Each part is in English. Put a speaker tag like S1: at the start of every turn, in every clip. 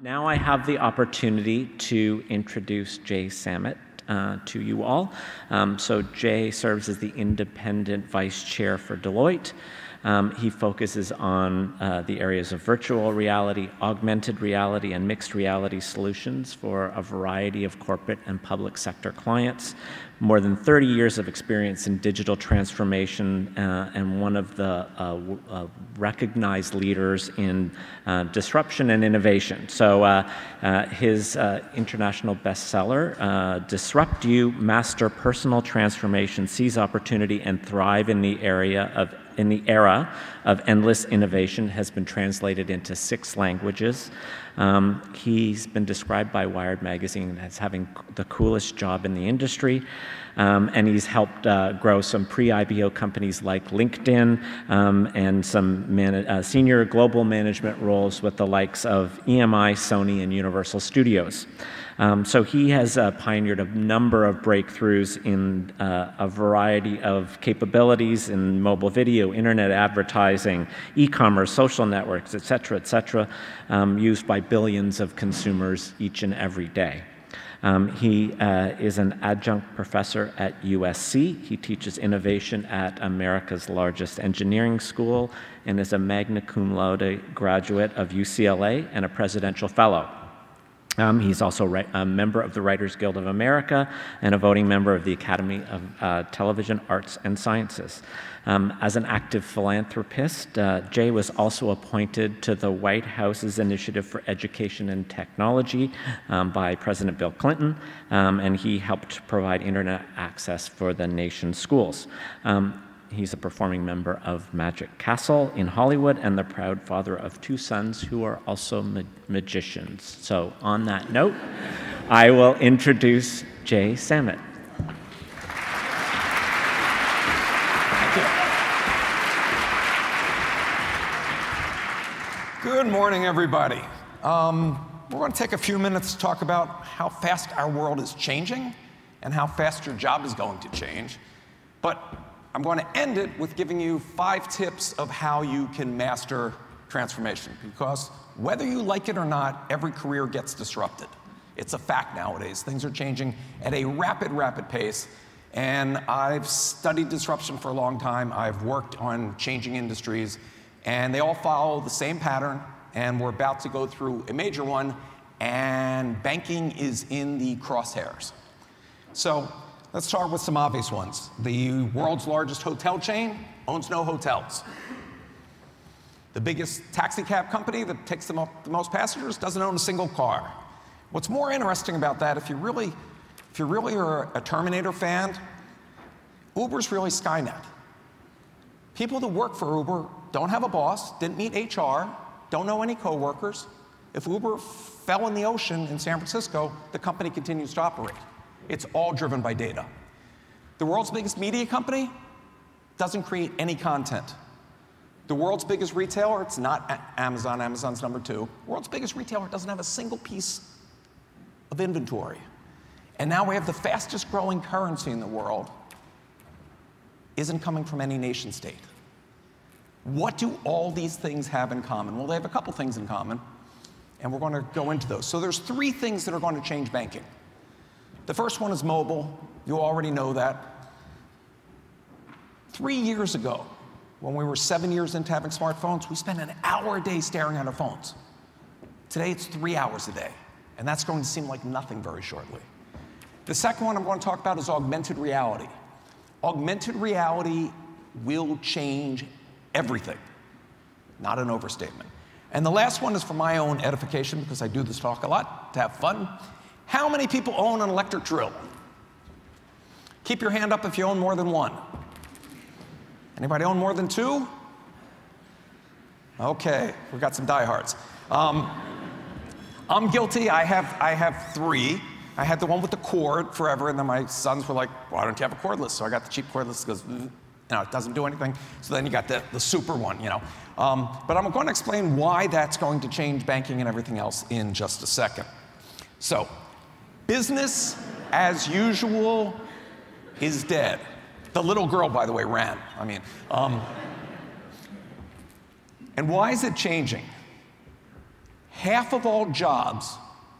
S1: Now I have the opportunity to introduce Jay Samit to you all. So Jay serves as the independent vice chair for Deloitte. He focuses on the areas of virtual reality, augmented reality, and mixed reality solutions for a variety of corporate and public sector clients. More than 30 years of experience in digital transformation and one of the recognized leaders in disruption and innovation. So his international bestseller, Disrupt You, Master Personal Transformation, Seize Opportunity, and Thrive in the era of endless innovation, has been translated into 6 languages. He's been described by Wired magazine as having the coolest job in the industry, and he's helped grow some pre-IPO companies like LinkedIn and some senior global management roles with the likes of EMI, Sony, and Universal Studios. So he has pioneered a number of breakthroughs in a variety of capabilities in mobile video, internet advertising, e-commerce, social networks, et cetera, used by billions of consumers each and every day. He is an adjunct professor at USC. He teaches innovation at America's largest engineering school and is a magna cum laude graduate of UCLA and a presidential fellow. He's also a member of the Writers Guild of America and a voting member of the Academy of Television Arts and Sciences. As an active philanthropist, Jay was also appointed to the White House's Initiative for Education and Technology by President Bill Clinton, and he helped provide internet access for the nation's schools. He's a performing member of Magic Castle in Hollywood and the proud father of 2 sons who are also magicians. So on that note, I will introduce Jay Samit.
S2: Good morning, everybody. We're going to take a few minutes to talk about how fast our world is changing and how fast your job is going to change. But I'm going to end it with giving you 5 tips of how you can master transformation, because whether you like it or not, every career gets disrupted. It's a fact nowadays. Things are changing at a rapid pace, and I've studied disruption for a long time. I've worked on changing industries, and they all follow the same pattern, and we're about to go through a major one, and banking is in the crosshairs. So let's start with some obvious ones. The world's largest hotel chain owns no hotels. The biggest taxi cab company that takes the most passengers doesn't own a single car. What's more interesting about that, if you really are a Terminator fan, Uber's really Skynet. People that work for Uber don't have a boss, didn't meet HR, don't know any coworkers. If Uber fell in the ocean in San Francisco, the company continues to operate. It's all driven by data. The world's biggest media company doesn't create any content. The world's biggest retailer, it's not Amazon, Amazon's number 2. The world's biggest retailer doesn't have a single piece of inventory. And now we have the fastest growing currency in the world isn't coming from any nation state. What do all these things have in common? Well, they have a couple things in common, and we're going to go into those. So there's 3 things that are going to change banking. The first one is mobile. You already know that. 3 years ago, when we were 7 years into having smartphones, we spent an hour a day staring at our phones. Today, it's 3 hours a day, and that's going to seem like nothing very shortly. The second one I'm going to talk about is augmented reality. Augmented reality will change everything. Not an overstatement. And the last one is for my own edification, because I do this talk a lot to have fun. How many people own an electric drill? Keep your hand up if you own more than 1. Anybody own more than 2? Okay, we've got some diehards. I'm guilty. I have 3. I had the one with the cord forever, and then my sons were like, why don't you have a cordless? So I got the cheap cordless because it doesn't do anything. So then you got the super one, But I'm going to explain why that's going to change banking and everything else in just a second. So, business as usual is dead. The little girl, by the way, ran. And why is it changing? half of all jobs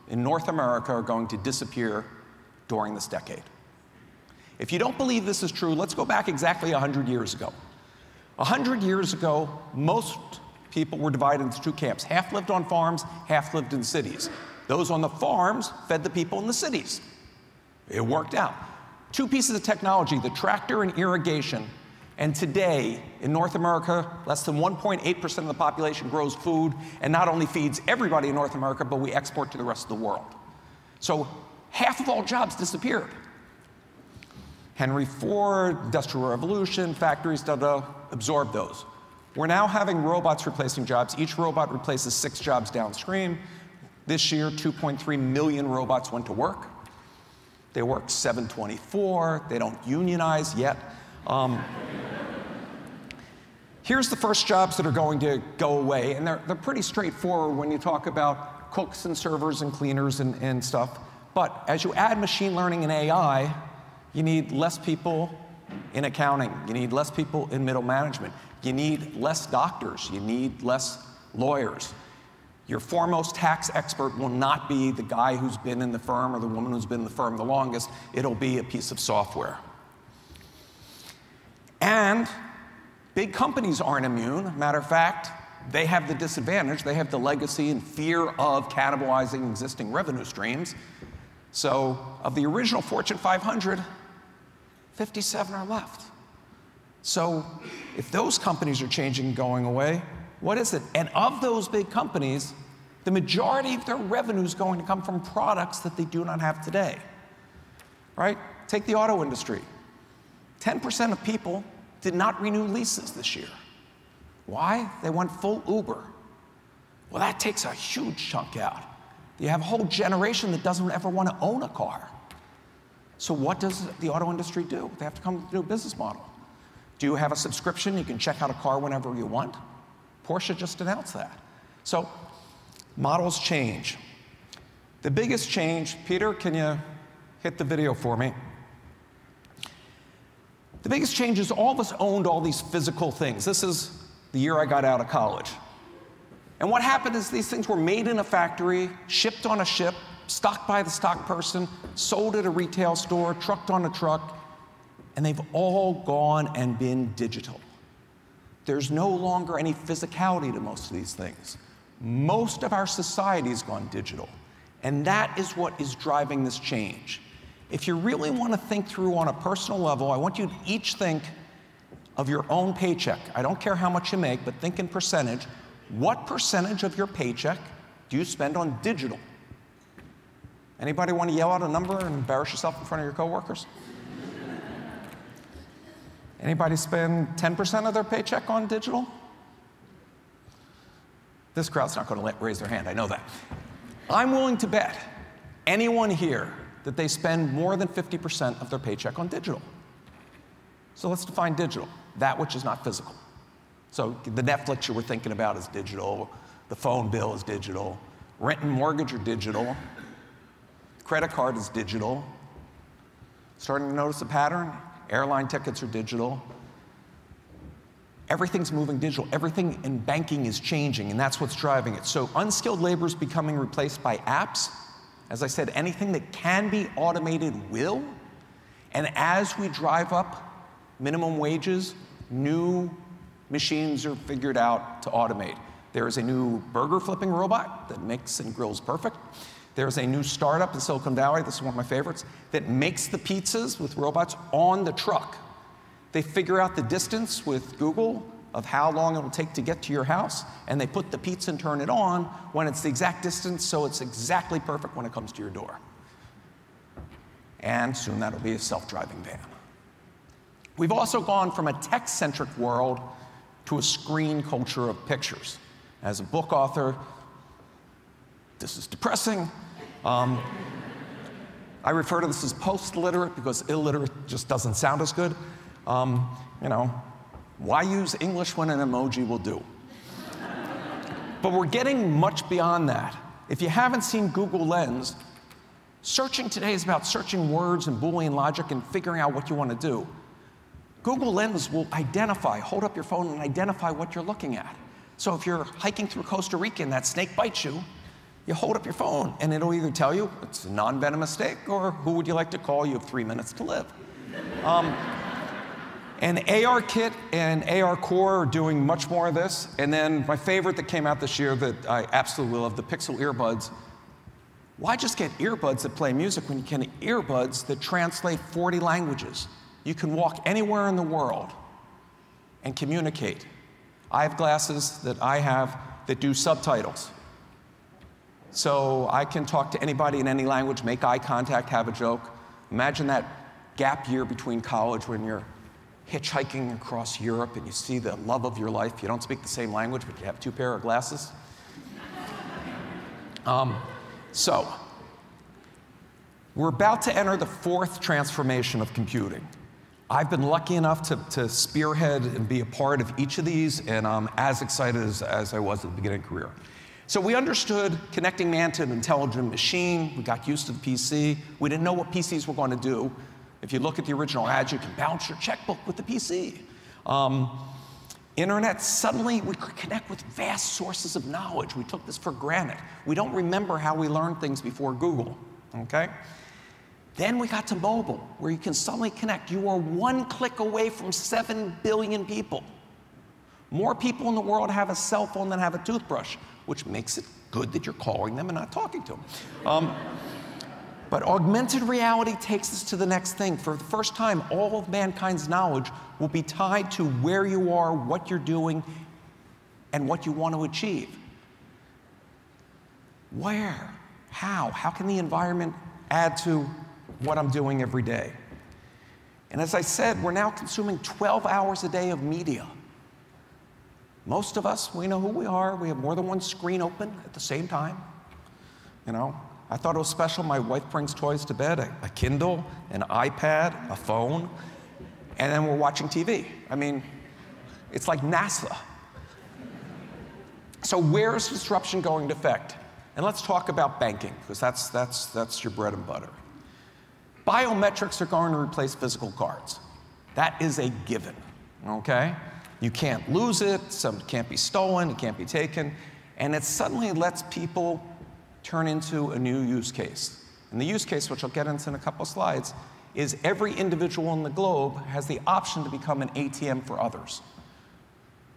S2: in North America are going to disappear during this decade. If you don't believe this is true, let's go back exactly 100 years ago. 100 years ago, most people were divided into two camps. Half lived on farms, half lived in cities. Those on the farms fed the people in the cities. It worked out. Two pieces of technology, the tractor and irrigation. And today, in North America, less than 1.8% of the population grows food, and not only feeds everybody in North America, but we export to the rest of the world. So half of all jobs disappeared. Henry Ford, Industrial Revolution, factories, absorbed those. We're now having robots replacing jobs. Each robot replaces 6 jobs downstream. This year, 2.3 million robots went to work. They work 7/24. They don't unionize yet. Here's the first jobs that are going to go away, and they're pretty straightforward when you talk about cooks and servers and cleaners and stuff. But as you add machine learning and AI, you need less people in accounting. You need less people in middle management. You need less doctors. You need less lawyers. Your foremost tax expert will not be the guy who's been in the firm or the woman who's been in the firm the longest. It'll be a piece of software. And big companies aren't immune. Matter of fact, they have the disadvantage. They have the legacy and fear of cannibalizing existing revenue streams. So of the original Fortune 500, 57 are left. So if those companies are changing and going away, what is it? And of those big companies, the majority of their revenue is going to come from products that they do not have today, right? Take the auto industry. 10% of people did not renew leases this year. Why? They went full Uber. Well, that takes a huge chunk out. You have a whole generation that doesn't ever want to own a car. So what does the auto industry do? They have to come up with a new business model. Do you have a subscription? You can check out a car whenever you want. Porsche just announced that. So models change. The biggest change, Peter, can you hit the video for me? The biggest change is all of us owned all these physical things. This is the year I got out of college. And what happened is these things were made in a factory, shipped on a ship, stocked by the stock person, sold at a retail store, trucked on a truck, and they've all gone and been digital. There's no longer any physicality to most of these things. Most of our society has gone digital, and that is what is driving this change. If you really want to think through on a personal level, I want you to each think of your own paycheck. I don't care how much you make, but think in percentage. What percentage of your paycheck do you spend on digital? Anybody want to yell out a number and embarrass yourself in front of your coworkers? Anybody spend 10% of their paycheck on digital? This crowd's not going to raise their hand, I know that. I'm willing to bet anyone here that they spend more than 50% of their paycheck on digital. So let's define digital, that which is not physical. So the Netflix you were thinking about is digital, the phone bill is digital, rent and mortgage are digital, credit card is digital. Starting to notice a pattern? Airline tickets are digital. Everything's moving digital. Everything in banking is changing, and that's what's driving it. So unskilled labor is becoming replaced by apps. As I said, anything that can be automated will. And as we drive up minimum wages, new machines are figured out to automate. There is a new burger flipping robot that makes and grills perfect. There's a new startup in Silicon Valley, this is one of my favorites, that makes the pizzas with robots on the truck. They figure out the distance with Google of how long it will take to get to your house, and they put the pizza and turn it on when it's the exact distance, so it's exactly perfect when it comes to your door. And soon that'll be a self-driving van. We've also gone from a tech-centric world to a screen culture of pictures. As a book author, this is depressing. I refer to this as post-literate because illiterate just doesn't sound as good. You know, why use English when an emoji will do? But we're getting much beyond that. If you haven't seen Google Lens, searching today is about searching words and Boolean logic and figuring out what you want to do. Google Lens will identify, hold up your phone and identify what you're looking at. So if you're hiking through Costa Rica and that snake bites you, You hold up your phone, and it'll either tell you it's a non-venomous steak or who would you like to call? You have 3 minutes to live. And ARKit and ARCore are doing much more of this. And then my favorite that came out this year that I absolutely love, the Pixel earbuds. Why just get earbuds that play music when you can get earbuds that translate 40 languages? You can walk anywhere in the world and communicate. I have glasses that I have that do subtitles. So I can talk to anybody in any language, make eye contact, have a joke. Imagine that gap year between college when you're hitchhiking across Europe and you see the love of your life. You don't speak the same language, but you have 2 pairs of glasses. So we're about to enter the 4th transformation of computing. I've been lucky enough to spearhead and be a part of each of these, and I'm as excited as I was at the beginning of career. So we understood connecting man to an intelligent machine. We got used to the PC. We didn't know what PCs were going to do. If you look at the original ads, you can bounce your checkbook with the PC. Internet, suddenly we could connect with vast sources of knowledge. We took this for granted. We don't remember how we learned things before Google, okay? Then we got to mobile, where you can suddenly connect. You are 1 click away from 7 billion people. More people in the world have a cell phone than have a toothbrush, which makes it good that you're calling them and not talking to them. But augmented reality takes us to the next thing. For the first time, all of mankind's knowledge will be tied to where you are, what you're doing, and what you want to achieve. Where? How? How can the environment add to what I'm doing every day? And as I said, we're now consuming 12 hours a day of media. Most of us, we know who we are. We have more than one screen open at the same time. You know, I thought it was special. My wife brings toys to bed, a Kindle, an iPad, a phone, and then we're watching TV. I mean, it's like NASA. So where is disruption going to affect? And let's talk about banking, because that's your bread and butter. Biometrics are going to replace physical cards. That is a given, okay? You can't lose it, some can't be stolen, it can't be taken, and it suddenly lets people turn into a new use case. And the use case, which I'll get into in a couple of slides, is every individual in the globe has the option to become an ATM for others.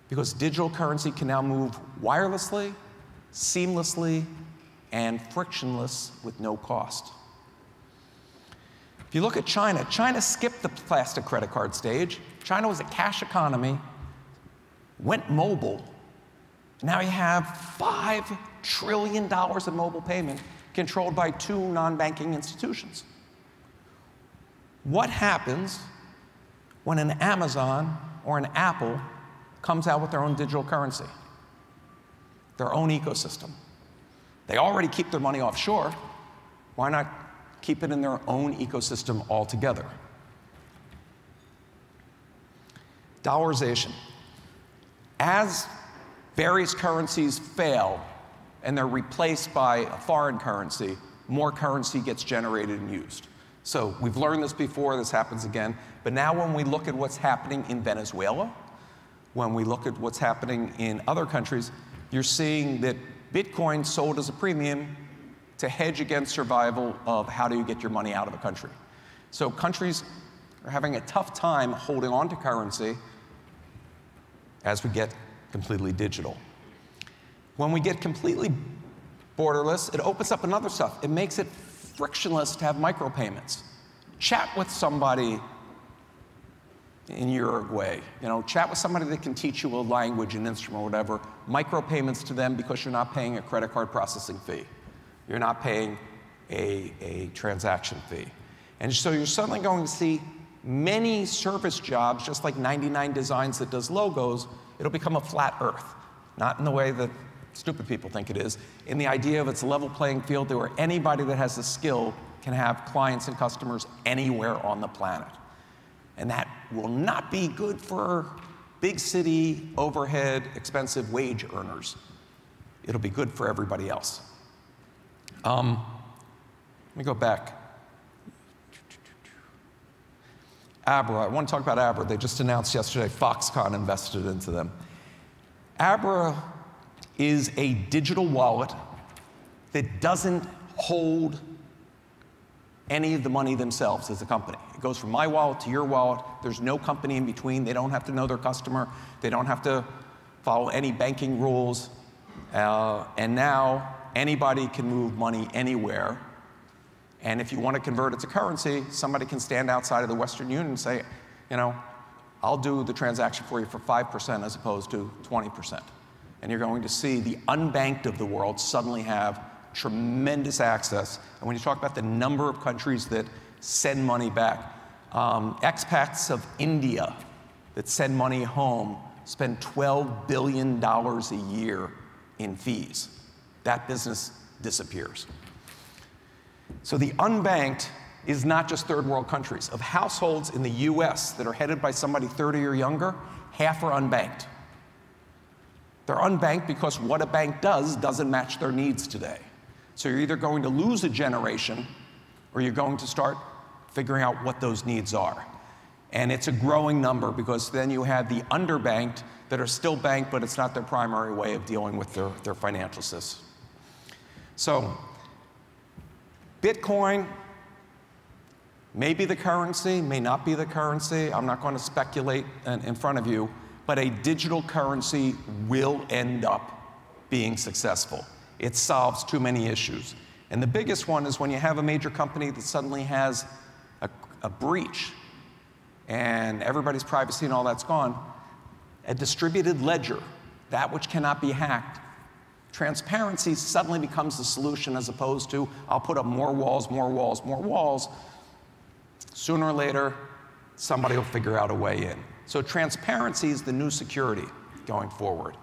S2: Because digital currency can now move wirelessly, seamlessly, and frictionless with no cost. If you look at China, China skipped the plastic credit card stage. China was a cash economy, went mobile. Now you have $5 trillion of mobile payment controlled by 2 non-banking institutions. What happens when an Amazon or an Apple comes out with their own digital currency, their own ecosystem? They already keep their money offshore. Why not keep it in their own ecosystem altogether? Dollarization. As various currencies fail and they're replaced by a foreign currency, more currency gets generated and used. So we've learned this before, this happens again, but now when we look at what's happening in Venezuela, when we look at what's happening in other countries, you're seeing that Bitcoin sold as a premium to hedge against survival of how do you get your money out of a country. So countries are having a tough time holding on to currency as we get completely digital. When we get completely borderless, it opens up another stuff. It makes it frictionless to have micropayments. Chat with somebody in Uruguay, chat with somebody that can teach you a language, an instrument, or whatever. Micropayments to them because you're not paying a credit card processing fee. You're not paying a transaction fee. And so you're suddenly going to see many service jobs, just like 99 Designs that does logos, it'll become a flat earth. Not in the way that stupid people think it is, in the idea of it's a level playing field where anybody that has a skill can have clients and customers anywhere on the planet. And that will not be good for big city, overhead, expensive wage earners. It'll be good for everybody else. Let me go back. Abra, I want to talk about Abra. They just announced yesterday Foxconn invested into them. Abra is a digital wallet that doesn't hold any of the money themselves as a company. It goes from my wallet to your wallet. There's no company in between. They don't have to know their customer. They don't have to follow any banking rules. And now anybody can move money anywhere. And if you want to convert it to currency, somebody can stand outside of the Western Union and say, you know, I'll do the transaction for you for 5% as opposed to 20%. And you're going to see the unbanked of the world suddenly have tremendous access. And when you talk about the number of countries that send money back, expats of India that send money home spend $12 billion a year in fees. That business disappears. So the unbanked is not just third world countries. Of households in the US that are headed by somebody 30 or younger, half are unbanked. They're unbanked because what a bank does doesn't match their needs today. So you're either going to lose a generation or you're going to start figuring out what those needs are. And it's a growing number because then you have the underbanked that are still banked, but it's not their primary way of dealing with their financial system. So Bitcoin may be the currency, may not be the currency. I'm not going to speculate in front of you, but a digital currency will end up being successful. It solves too many issues. And the biggest one is when you have a major company that suddenly has a breach and everybody's privacy and all that's gone, a distributed ledger, that which cannot be hacked, transparency suddenly becomes the solution as opposed to, I'll put up more walls, more walls, more walls. Sooner or later, somebody will figure out a way in. So transparency is the new security going forward.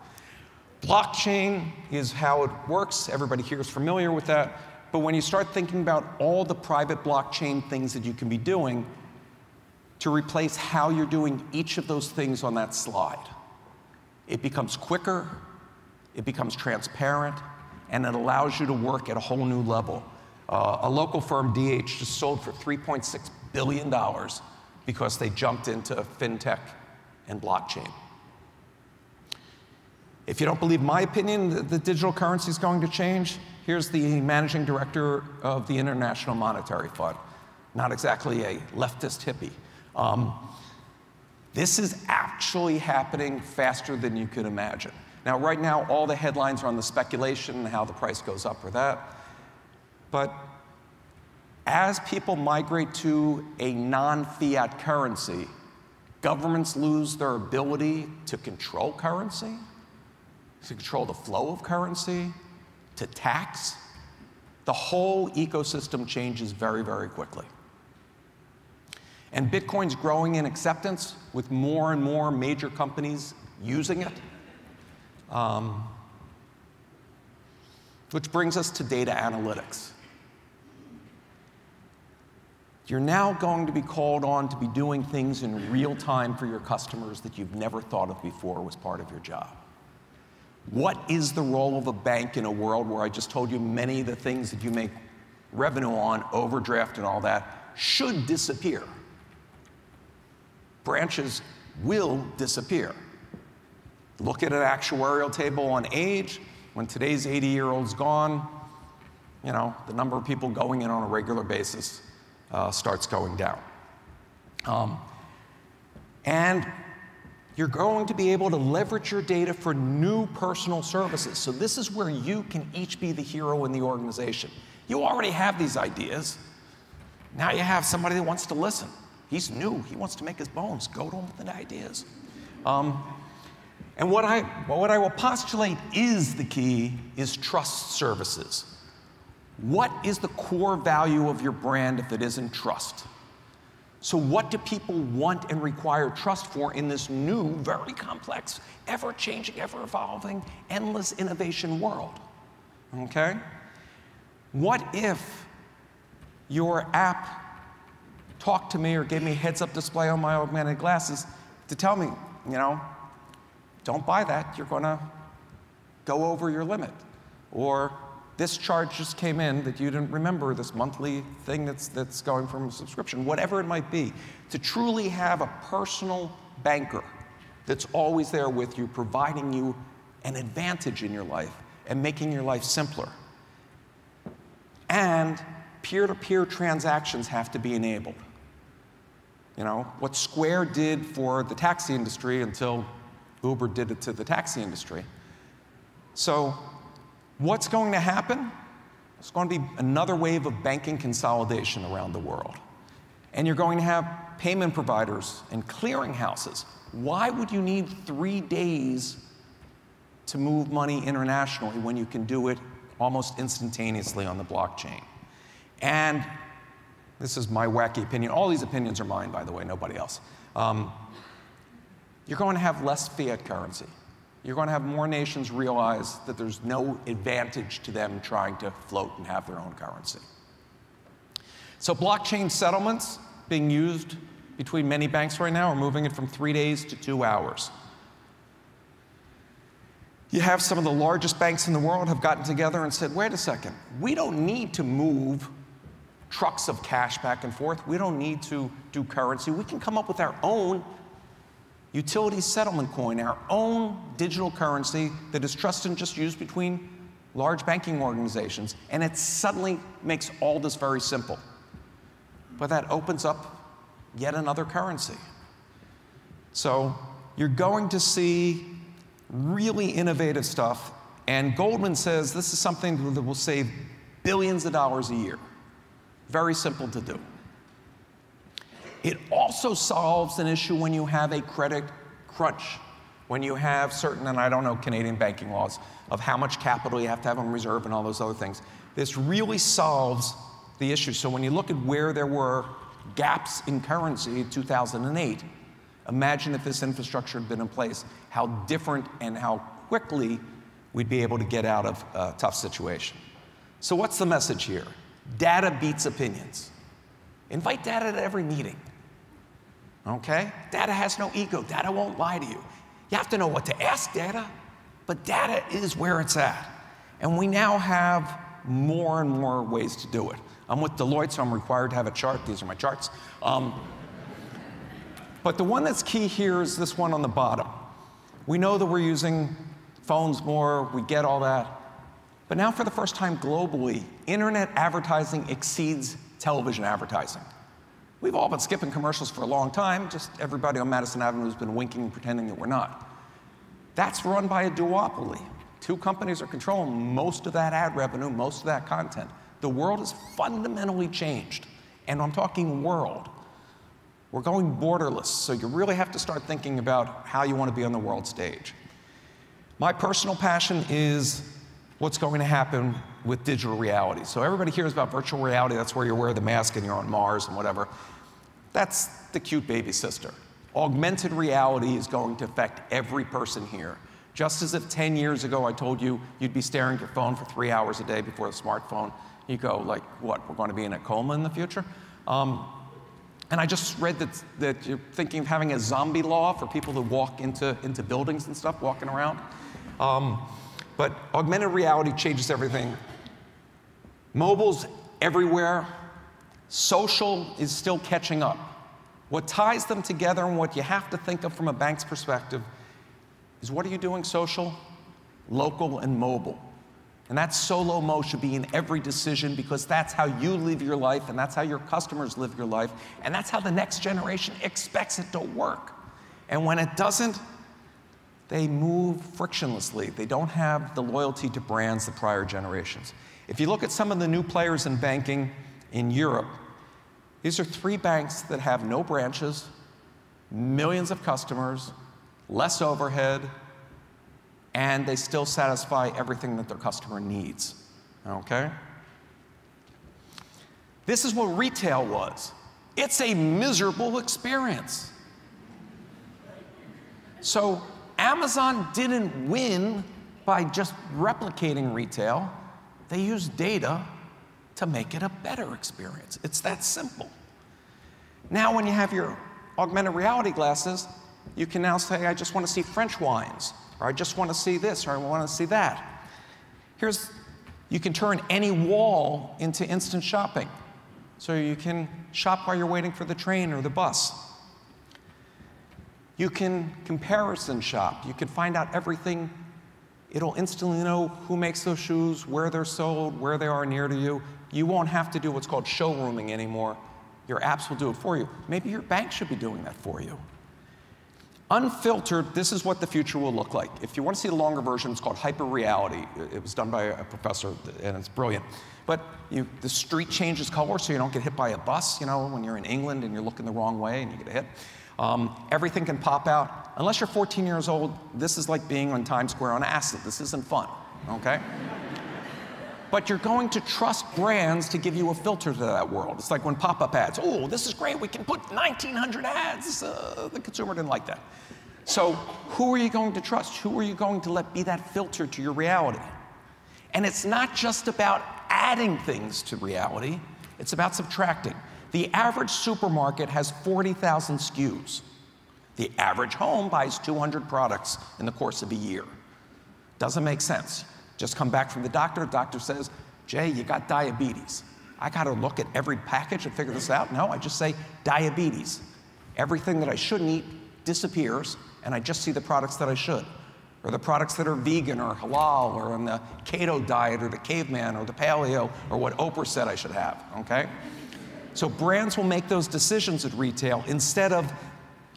S2: Blockchain is how it works. Everybody here is familiar with that. But when you start thinking about all the private blockchain things that you can be doing to replace how you're doing each of those things on that slide, it becomes quicker, it becomes transparent, and it allows you to work at a whole new level. A local firm, DH, just sold for $3.6 billion because they jumped into fintech and blockchain. If you don't believe my opinion that the digital currency is going to change, here's the managing director of the International Monetary Fund. Not exactly a leftist hippie. This is actually happening faster than you could imagine. Now, right now, all the headlines are on the speculation and how the price goes up or that. But as people migrate to a non-fiat currency, governments lose their ability to control currency, to control the flow of currency, to tax. The whole ecosystem changes very, very quickly. And Bitcoin's growing in acceptance with more and more major companies using it. Which brings us to data analytics. You're now going to be called on to be doing things in real time for your customers that you've never thought of before was part of your job. What is the role of a bank in a world where I just told you many of the things that you make revenue on, overdraft and all that, should disappear? Branches will disappear. Look at an actuarial table on age. When today's 80-year-old's gone, you know, the number of people going in on a regular basis starts going down. And you're going to be able to leverage your data for new personal services. So this is where you can each be the hero in the organization. You already have these ideas. Now you have somebody that wants to listen. He's new. He wants to make his bones. Go to him with the ideas. And what I will postulate is the key is trust services. What is the core value of your brand if it isn't trust? So what do people want and require trust for in this new, very complex, ever-changing, ever-evolving, endless innovation world? Okay? What if your app talked to me or gave me a heads-up display on my augmented glasses to tell me, you know, don't buy that, you're gonna go over your limit. Or this charge just came in that you didn't remember, this monthly thing that's going from a subscription, whatever it might be. To truly have a personal banker that's always there with you, providing you an advantage in your life and making your life simpler. And peer-to-peer transactions have to be enabled. You know, what Square did for the taxi industry until Uber did it to the taxi industry. So what's going to happen? There's going to be another wave of banking consolidation around the world. And you're going to have payment providers and clearinghouses. Why would you need 3 days to move money internationally when you can do it almost instantaneously on the blockchain? And this is my wacky opinion. All these opinions are mine, by the way, nobody else. You're going to have less fiat currency. You're going to have more nations realize that there's no advantage to them trying to float and have their own currency. So blockchain settlements being used between many banks right now are moving it from 3 days to 2 hours. You have some of the largest banks in the world have gotten together and said, wait a second, we don't need to move trucks of cash back and forth. We don't need to do currency. We can come up with our own utility settlement coin, our own digital currency that is trusted and just used between large banking organizations. And it suddenly makes all this very simple. But that opens up yet another currency. So you're going to see really innovative stuff. And Goldman says this is something that will save billions of dollars a year. Very simple to do. It also solves an issue when you have a credit crunch, when you have certain, and I don't know Canadian banking laws, of how much capital you have to have on reserve and all those other things. This really solves the issue. So when you look at where there were gaps in currency in 2008, imagine if this infrastructure had been in place, how different and how quickly we'd be able to get out of a tough situation. So what's the message here? Data beats opinions. Invite data to every meeting. Okay? Data has no ego. Data won't lie to you. You have to know what to ask data, but data is where it's at. And we now have more and more ways to do it. I'm with Deloitte, so I'm required to have a chart. These are my charts. But the one that's key here is this one on the bottom. We know that we're using phones more. We get all that. But now, for the first time globally, internet advertising exceeds television advertising. We've all been skipping commercials for a long time. Just everybody on Madison Avenue has been winking and pretending that we're not. That's run by a duopoly. 2 companies are controlling most of that ad revenue, most of that content. The world has fundamentally changed. And I'm talking world. We're going borderless, so you really have to start thinking about how you want to be on the world stage. My personal passion is what's going to happen with digital reality. So everybody hears about virtual reality. That's where you wear the mask and you're on Mars and whatever. That's the cute baby sister. Augmented reality is going to affect every person here. Just as if 10 years ago I told you you'd be staring at your phone for 3 hours a day before the smartphone, you go like, what, we're going to be in a coma in the future? And I just read that you're thinking of having a zombie law for people to walk into buildings and stuff, walking around. But augmented reality changes everything. Mobile's everywhere. Social is still catching up. What ties them together and what you have to think of from a bank's perspective is what are you doing social, local, and mobile. And that solo mo should be in every decision because that's how you live your life and that's how your customers live your life and that's how the next generation expects it to work. And when it doesn't, they move frictionlessly. They don't have the loyalty to brands the prior generations. If you look at some of the new players in banking in Europe, these are 3 banks that have no branches, millions of customers, less overhead, and they still satisfy everything that their customer needs, okay? This is what retail was. It's a miserable experience. So Amazon didn't win by just replicating retail. They used data to make it a better experience. It's that simple. Now when you have your augmented reality glasses, you can now say, I just want to see French wines, or I just want to see this, or I want to see that. You can turn any wall into instant shopping. So you can shop while you're waiting for the train or the bus. You can comparison shop. You can find out everything. It'll instantly know who makes those shoes, where they're sold, where they are near to you. you won't have to do what's called showrooming anymore. Your apps will do it for you. Maybe your bank should be doing that for you. Unfiltered, this is what the future will look like. If you want to see the longer version, it's called hyper-reality. It was done by a professor, and it's brilliant. But the street changes color so you don't get hit by a bus, when you're in England and you're looking the wrong way and you get hit. Everything can pop out. Unless you're 14 years old, this is like being on Times Square on acid. This isn't fun, okay? But you're going to trust brands to give you a filter to that world. It's like when pop-up ads. Oh, this is great. We can put 1,900 ads. The consumer didn't like that. So who are you going to trust? Who are you going to let be that filter to your reality? And it's not just about adding things to reality. It's about subtracting. The average supermarket has 40,000 SKUs. The average home buys 200 products in the course of a year. Doesn't make sense. Just come back from the doctor says, Jay, you got diabetes. I got to look at every package and figure this out? No, I just say diabetes. Everything that I shouldn't eat disappears, and I just see the products that I should, or the products that are vegan or halal or on the keto diet or the caveman or the paleo or what Oprah said I should have, okay? So brands will make those decisions at retail instead of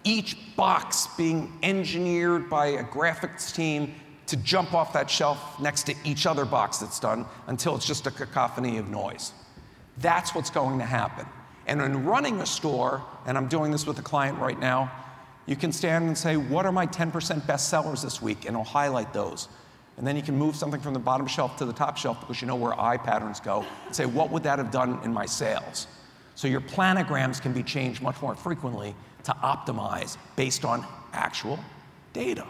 S2: each box being engineered by a graphics team to jump off that shelf next to each other box that's done until it's just a cacophony of noise. That's what's going to happen. And in running a store, and I'm doing this with a client right now, you can stand and say, what are my 10% best sellers this week? And it'll highlight those. And then you can move something from the bottom shelf to the top shelf because you know where eye patterns go, and say, what would that have done in my sales? So your planograms can be changed much more frequently to optimize based on actual data.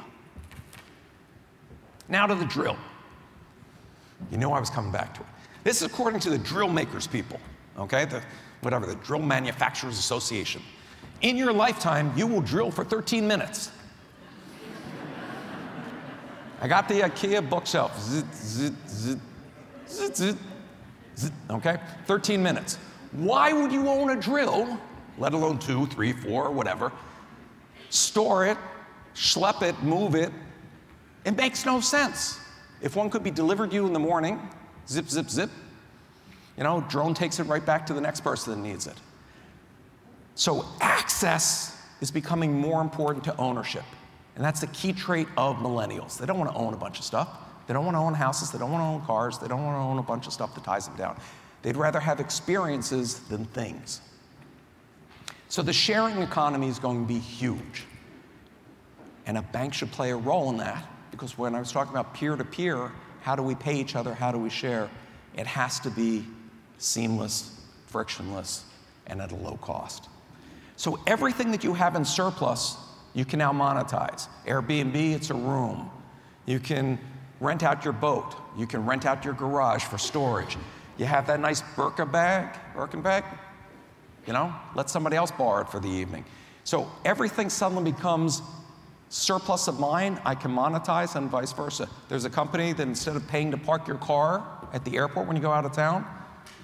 S2: Now to the drill. You know I was coming back to it. This is according to the drill makers people, okay? The Drill Manufacturers Association. In your lifetime, you will drill for 13 minutes. I got the IKEA bookshelf. Zit, zit, zit, zit, zit, zit, okay? 13 minutes. Why would you own a drill, let alone 2, 3, 4, whatever, store it, schlep it, move it? It makes no sense. If one could be delivered to you in the morning, zip, zip, zip, drone takes it right back to the next person that needs it. So access is becoming more important to ownership. And that's the key trait of millennials. They don't want to own a bunch of stuff. They don't want to own houses. They don't want to own cars. They don't want to own a bunch of stuff that ties them down. They'd rather have experiences than things. So the sharing economy is going to be huge. And a bank should play a role in that, because when I was talking about peer-to-peer, how do we pay each other, how do we share? It has to be seamless, frictionless, and at a low cost. So everything that you have in surplus, you can now monetize. Airbnb, it's a room. You can rent out your boat. You can rent out your garage for storage. You have that nice Birkin bag, let somebody else borrow it for the evening. So everything suddenly becomes surplus of mine, I can monetize, and vice versa. There's a company that instead of paying to park your car at the airport when you go out of town,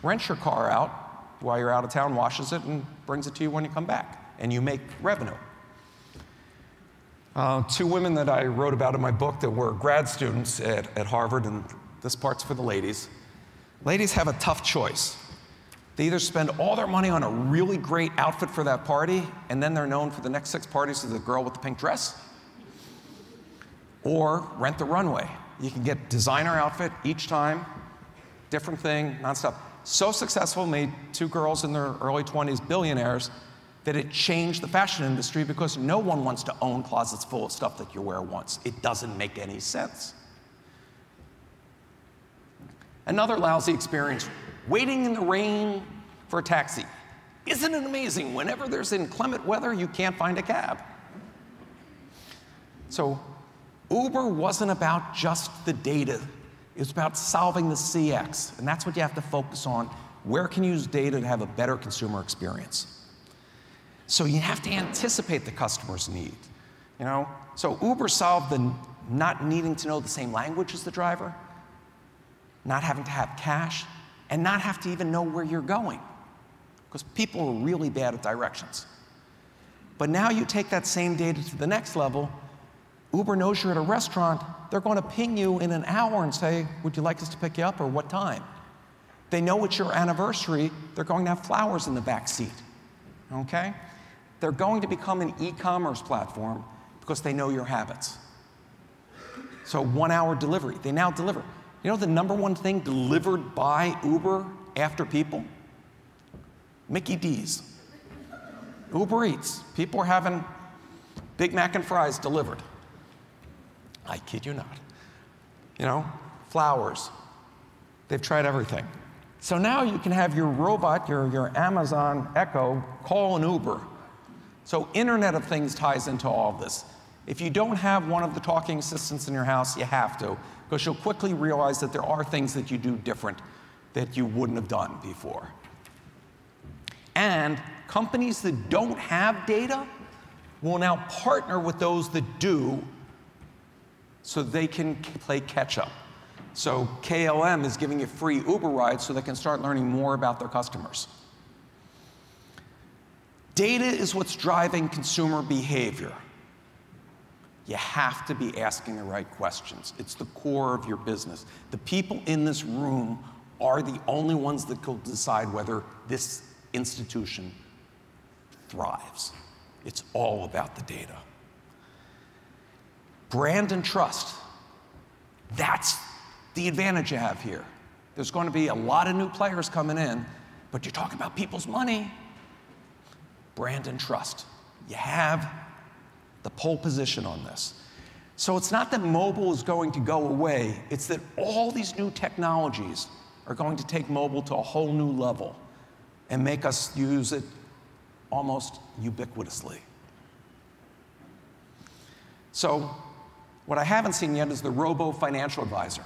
S2: rents your car out while you're out of town, washes it, and brings it to you when you come back, and you make revenue. 2 women that I wrote about in my book that were grad students at Harvard, and this part's for the ladies. Ladies have a tough choice. They either spend all their money on a really great outfit for that party, and then they're known for the next 6 parties as the girl with the pink dress, or rent the runway. You can get designer outfit each time, different thing, nonstop. So successful, made 2 girls in their early 20s billionaires, that it changed the fashion industry because no one wants to own closets full of stuff that you wear once. It doesn't make any sense. Another lousy experience, waiting in the rain for a taxi. Isn't it amazing? Whenever there's inclement weather, you can't find a cab. So Uber wasn't about just the data. It was about solving the CX, and that's what you have to focus on. Where can you use data to have a better consumer experience? So you have to anticipate the customer's need. So Uber solved the not needing to know the same language as the driver, not having to have cash, and not have to even know where you're going, because people are really bad at directions. But now you take that same data to the next level. Uber knows you're at a restaurant. They're going to ping you in an hour and say, would you like us to pick you up, or what time? They know it's your anniversary, they're going to have flowers in the back seat, okay? They're going to become an e-commerce platform because they know your habits. So 1 hour delivery, they now deliver. You know the #1 thing delivered by Uber after people? Mickey D's. Uber Eats. People are having Big Mac and fries delivered. I kid you not. You know, flowers. They've tried everything. So now you can have your robot, your Amazon Echo, call an Uber. So Internet of Things ties into all of this. If you don't have one of the talking assistants in your house, you have to, because you'll quickly realize that there are things that you do different that you wouldn't have done before. And companies that don't have data will now partner with those that do so they can play catch up. So KLM is giving you free Uber rides so they can start learning more about their customers. Data is what's driving consumer behavior. You have to be asking the right questions. It's the core of your business. The people in this room are the only ones that will decide whether this institution thrives. It's all about the data. Brand and trust. That's the advantage you have here. There's going to be a lot of new players coming in, but you're talking about people's money. Brand and trust. You have the pole position on this. So it's not that mobile is going to go away, it's that all these new technologies are going to take mobile to a whole new level and make us use it almost ubiquitously. So what I haven't seen yet is the robo-financial advisor.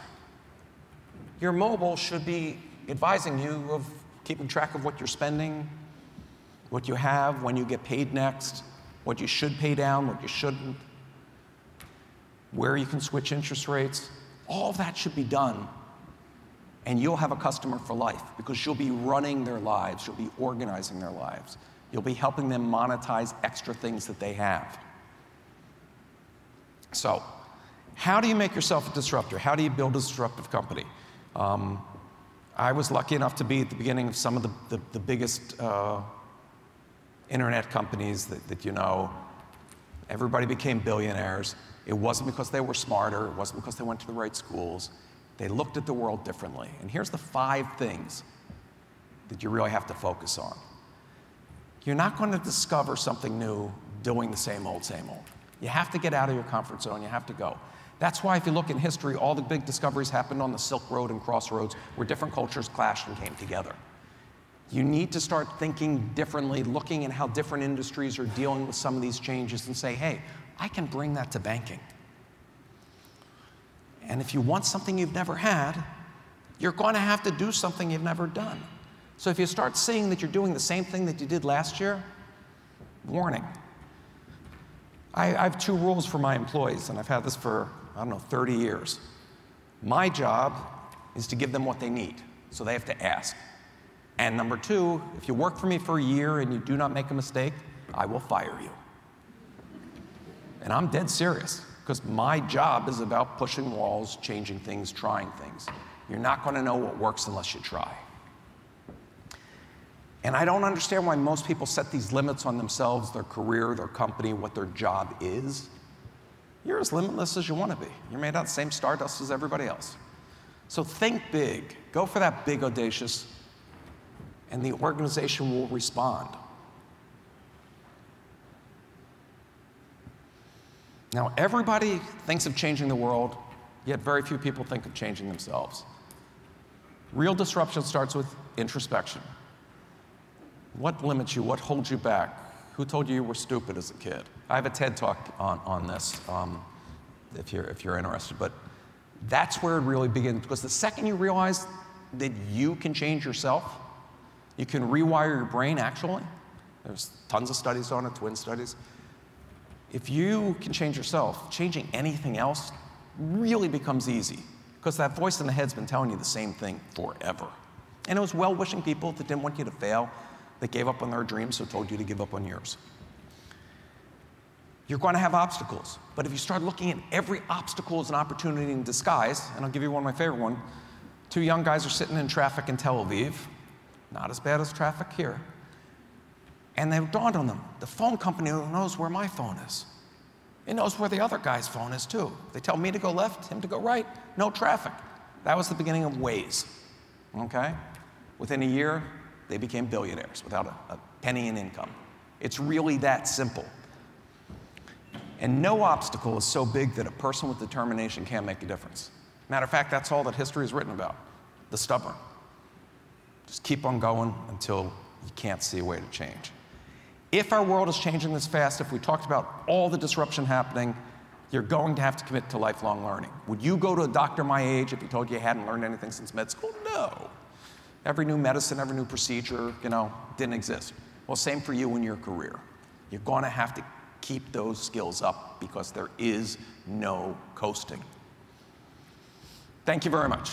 S2: Your mobile should be advising you of keeping track of what you're spending, what you have, when you get paid next, what you should pay down, what you shouldn't, where you can switch interest rates. All of that should be done, and you'll have a customer for life because you'll be running their lives, you'll be organizing their lives, you'll be helping them monetize extra things that they have. So, how do you make yourself a disruptor? How do you build a disruptive company? I was lucky enough to be at the beginning of some of the biggest internet companies that you know. Everybody became billionaires. It wasn't because they were smarter. It wasn't because they went to the right schools. They looked at the world differently. And here's the 5 things that you really have to focus on. You're not going to discover something new doing the same old, same old. You have to get out of your comfort zone. You have to go. That's why if you look in history, all the big discoveries happened on the Silk Road and Crossroads where different cultures clashed and came together. You need to start thinking differently, looking at how different industries are dealing with some of these changes and say, hey, I can bring that to banking. And if you want something you've never had, you're going to have to do something you've never done. So if you start seeing that you're doing the same thing that you did last year, warning. I have 2 rules for my employees, and I've had this for, I don't know, 30 years. My job is to give them what they need, so they have to ask. And number 2, if you work for me for a year and you do not make a mistake, I will fire you. And I'm dead serious, because my job is about pushing walls, changing things, trying things. You're not going to know what works unless you try. And I don't understand why most people set these limits on themselves, their career, their company, what their job is. You're as limitless as you want to be. You're made out of the same stardust as everybody else. So think big. Go for that big, audacious, and the organization will respond. Now, everybody thinks of changing the world, yet very few people think of changing themselves. Real disruption starts with introspection. What limits you? What holds you back? Who told you were stupid as a kid? I have a TED Talk on this, if you're interested. But that's where it really begins, because the second you realize that you can change yourself, you can rewire your brain, actually. There's tons of studies on it, twin studies. If you can change yourself, changing anything else really becomes easy, because that voice in the head's been telling you the same thing forever. And it was well-wishing people that didn't want you to fail, that gave up on their dreams, so told you to give up on yours. You're going to have obstacles, but if you start looking at every obstacle as an opportunity in disguise, and I'll give you one of my favorite ones, Two young guys are sitting in traffic in Tel Aviv, not as bad as traffic here, and it dawned on them, the phone company knows where my phone is. It knows where the other guy's phone is too. They tell me to go left, him to go right, no traffic. That was the beginning of Waze, okay? Within a year, they became billionaires without a penny in income. It's really that simple. And no obstacle is so big that a person with determination can't make a difference. Matter of fact, that's all that history is written about, the stubborn. Just keep on going until you can't see a way to change. If our world is changing this fast, if we talked about all the disruption happening, you're going to have to commit to lifelong learning. Would you go to a doctor my age if he told you you hadn't learned anything since med school? No. Every new medicine, every new procedure, didn't exist. Well, same for you in your career. You're going to have to keep those skills up because there is no coasting. Thank you very much.